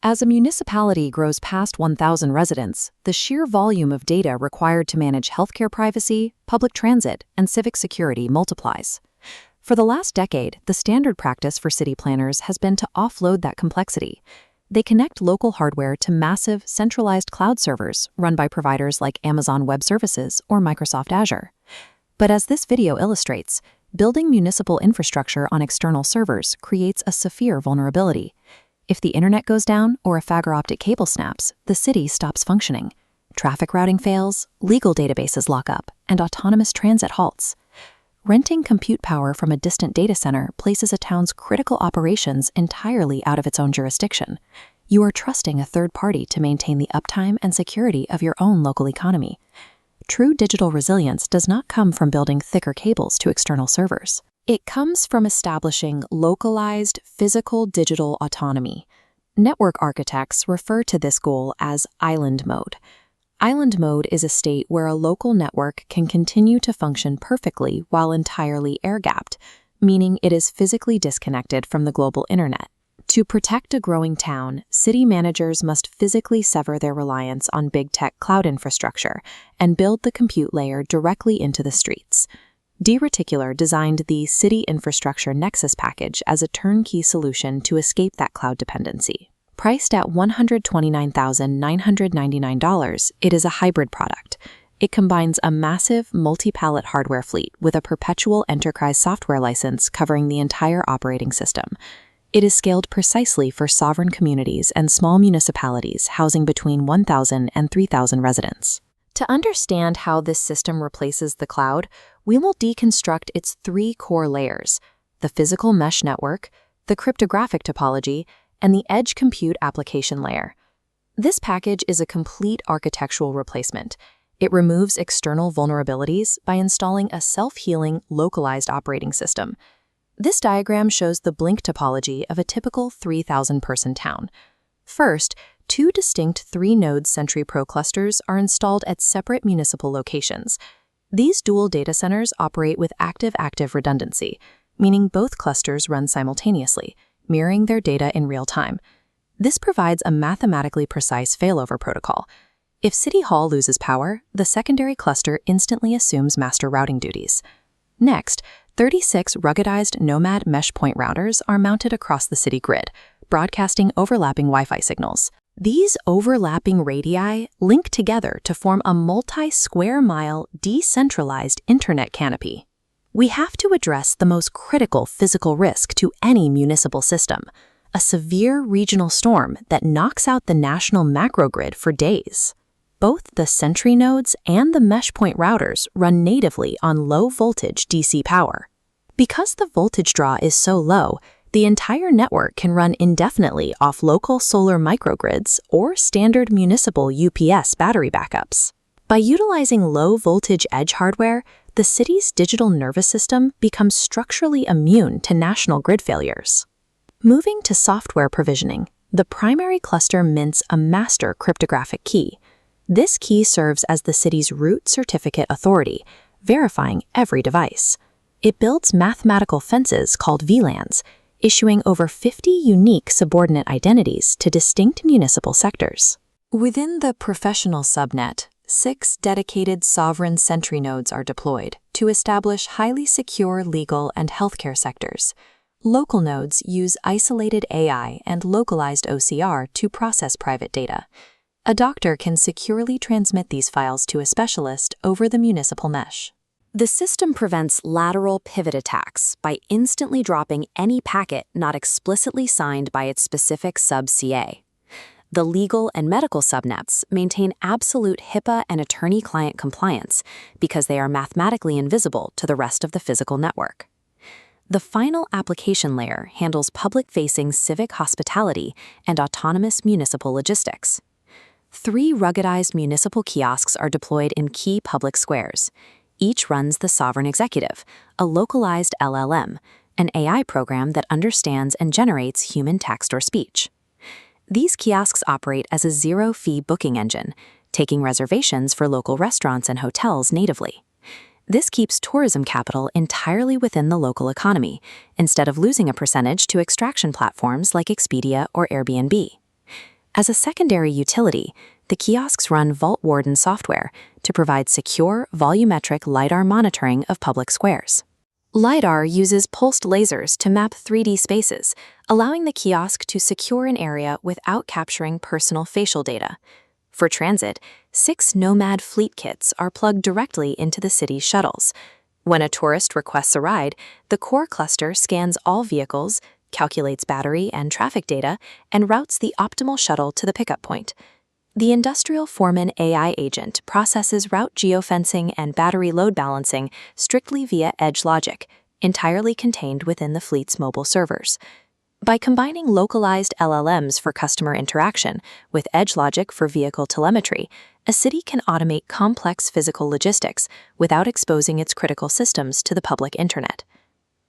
As a municipality grows past 1,000 residents, the sheer volume of data required to manage healthcare privacy, public transit, and civic security multiplies. For the last decade, the standard practice for city planners has been to offload that complexity. They connect local hardware to massive, centralized cloud servers run by providers like Amazon Web Services or Microsoft Azure. But as this video illustrates, building municipal infrastructure on external servers creates a severe vulnerability. If the internet goes down or a fiber optic cable snaps, the city stops functioning. Traffic routing fails, legal databases lock up, and autonomous transit halts. Renting compute power from a distant data center places a town's critical operations entirely out of its own jurisdiction. You are trusting a third party to maintain the uptime and security of your own local economy. True digital resilience does not come from building thicker cables to external servers. It comes from establishing localized physical digital autonomy. Network architects refer to this goal as island mode. Island mode is a state where a local network can continue to function perfectly while entirely air-gapped, meaning it is physically disconnected from the global internet. To protect a growing town, city managers must physically sever their reliance on big tech cloud infrastructure and build the compute layer directly into the streets. D-Reticular designed the City Infrastructure Nexus Package as a turnkey solution to escape that cloud dependency. Priced at $129,999, it is a hybrid product. It combines a massive multi-pallet hardware fleet with a perpetual enterprise software license covering the entire operating system. It is scaled precisely for sovereign communities and small municipalities housing between 1,000 and 3,000 residents. To understand how this system replaces the cloud, we will deconstruct its three core layers: the physical mesh network, the cryptographic topology, and the edge compute application layer. This package is a complete architectural replacement. It removes external vulnerabilities by installing a self-healing, localized operating system. This diagram shows the blink topology of a typical 3,000-person town. First, two distinct 3-node Sentry Pro clusters are installed at separate municipal locations. These dual data centers operate with active-active redundancy, meaning both clusters run simultaneously, mirroring their data in real time. This provides a mathematically precise failover protocol. If City Hall loses power, the secondary cluster instantly assumes master routing duties. Next, 36 ruggedized Nomad mesh point routers are mounted across the city grid, broadcasting overlapping Wi-Fi signals. These overlapping radii link together to form a multi-square-mile decentralized internet canopy. We have to address the most critical physical risk to any municipal system: a severe regional storm that knocks out the national macrogrid for days. Both the Sentry nodes and the mesh point routers run natively on low-voltage DC power. Because the voltage draw is so low, the entire network can run indefinitely off local solar microgrids or standard municipal UPS battery backups. By utilizing low-voltage edge hardware, the city's digital nervous system becomes structurally immune to national grid failures. Moving to software provisioning, the primary cluster mints a master cryptographic key. This key serves as the city's root certificate authority, verifying every device. It builds mathematical fences called VLANs, issuing over 50 unique subordinate identities to distinct municipal sectors. Within the professional subnet, 6 dedicated sovereign Sentry nodes are deployed to establish highly secure legal and healthcare sectors. Local nodes use isolated AI and localized OCR to process private data. A doctor can securely transmit these files to a specialist over the municipal mesh. The system prevents lateral pivot attacks by instantly dropping any packet not explicitly signed by its specific sub-CA. The legal and medical subnets maintain absolute HIPAA and attorney-client compliance because they are mathematically invisible to the rest of the physical network. The final application layer handles public-facing civic hospitality and autonomous municipal logistics. 3 ruggedized municipal kiosks are deployed in key public squares. Each runs the Sovereign Executive, a localized LLM, an AI program that understands and generates human text or speech. These kiosks operate as a zero-fee booking engine, taking reservations for local restaurants and hotels natively. This keeps tourism capital entirely within the local economy, instead of losing a percentage to extraction platforms like Expedia or Airbnb. As a secondary utility, the kiosks run Vault Warden software to provide secure, volumetric LiDAR monitoring of public squares. LiDAR uses pulsed lasers to map 3D spaces, allowing the kiosk to secure an area without capturing personal facial data. For transit, 6 Nomad fleet kits are plugged directly into the city's shuttles. When a tourist requests a ride, the core cluster scans all vehicles, calculates battery and traffic data, and routes the optimal shuttle to the pickup point. The Industrial Foreman AI agent processes route geofencing and battery load balancing strictly via edge logic, entirely contained within the fleet's mobile servers. By combining localized LLMs for customer interaction with edge logic for vehicle telemetry, a city can automate complex physical logistics without exposing its critical systems to the public internet.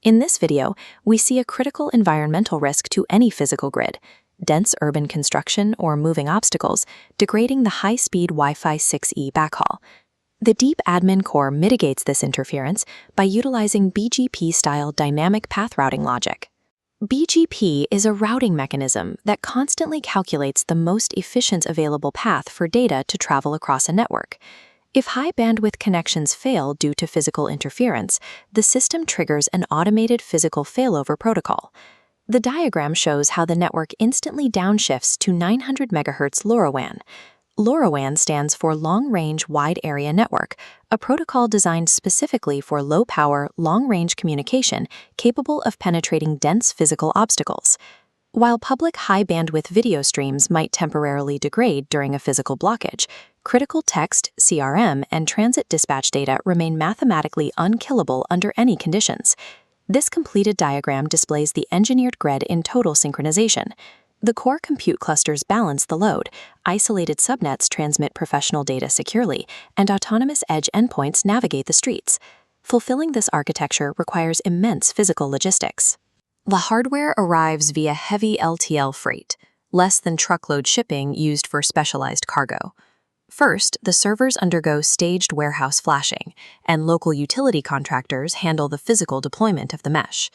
In this video, we see a critical environmental risk to any physical grid: dense urban construction or moving obstacles, degrading the high-speed Wi-Fi 6E backhaul. The Deep Admin Core mitigates this interference by utilizing BGP-style dynamic path routing logic. BGP is a routing mechanism that constantly calculates the most efficient available path for data to travel across a network. If high-bandwidth connections fail due to physical interference, the system triggers an automated physical failover protocol. The diagram shows how the network instantly downshifts to 900 MHz LoRaWAN. LoRaWAN stands for Long Range Wide Area Network, a protocol designed specifically for low-power, long-range communication capable of penetrating dense physical obstacles. While public high-bandwidth video streams might temporarily degrade during a physical blockage, critical text, CRM, and transit dispatch data remain mathematically unkillable under any conditions. This completed diagram displays the engineered grid in total synchronization. The core compute clusters balance the load, isolated subnets transmit professional data securely, and autonomous edge endpoints navigate the streets. Fulfilling this architecture requires immense physical logistics. The hardware arrives via heavy LTL freight, less than truckload shipping used for specialized cargo. First, the servers undergo staged warehouse flashing, and local utility contractors handle the physical deployment of the mesh.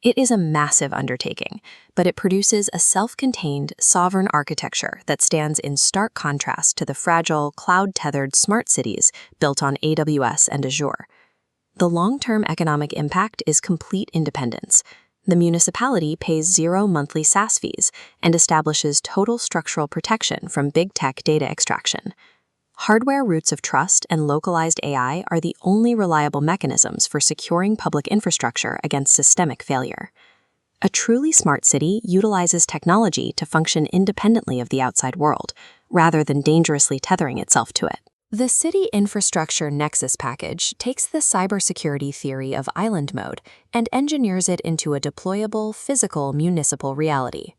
It is a massive undertaking, but it produces a self-contained, sovereign architecture that stands in stark contrast to the fragile, cloud-tethered smart cities built on AWS and Azure. The long-term economic impact is complete independence. The municipality pays 0 monthly SaaS fees and establishes total structural protection from big tech data extraction. Hardware roots of trust and localized AI are the only reliable mechanisms for securing public infrastructure against systemic failure. A truly smart city utilizes technology to function independently of the outside world, rather than dangerously tethering itself to it. The City Infrastructure Nexus Package takes the cybersecurity theory of island mode and engineers it into a deployable, physical municipal reality.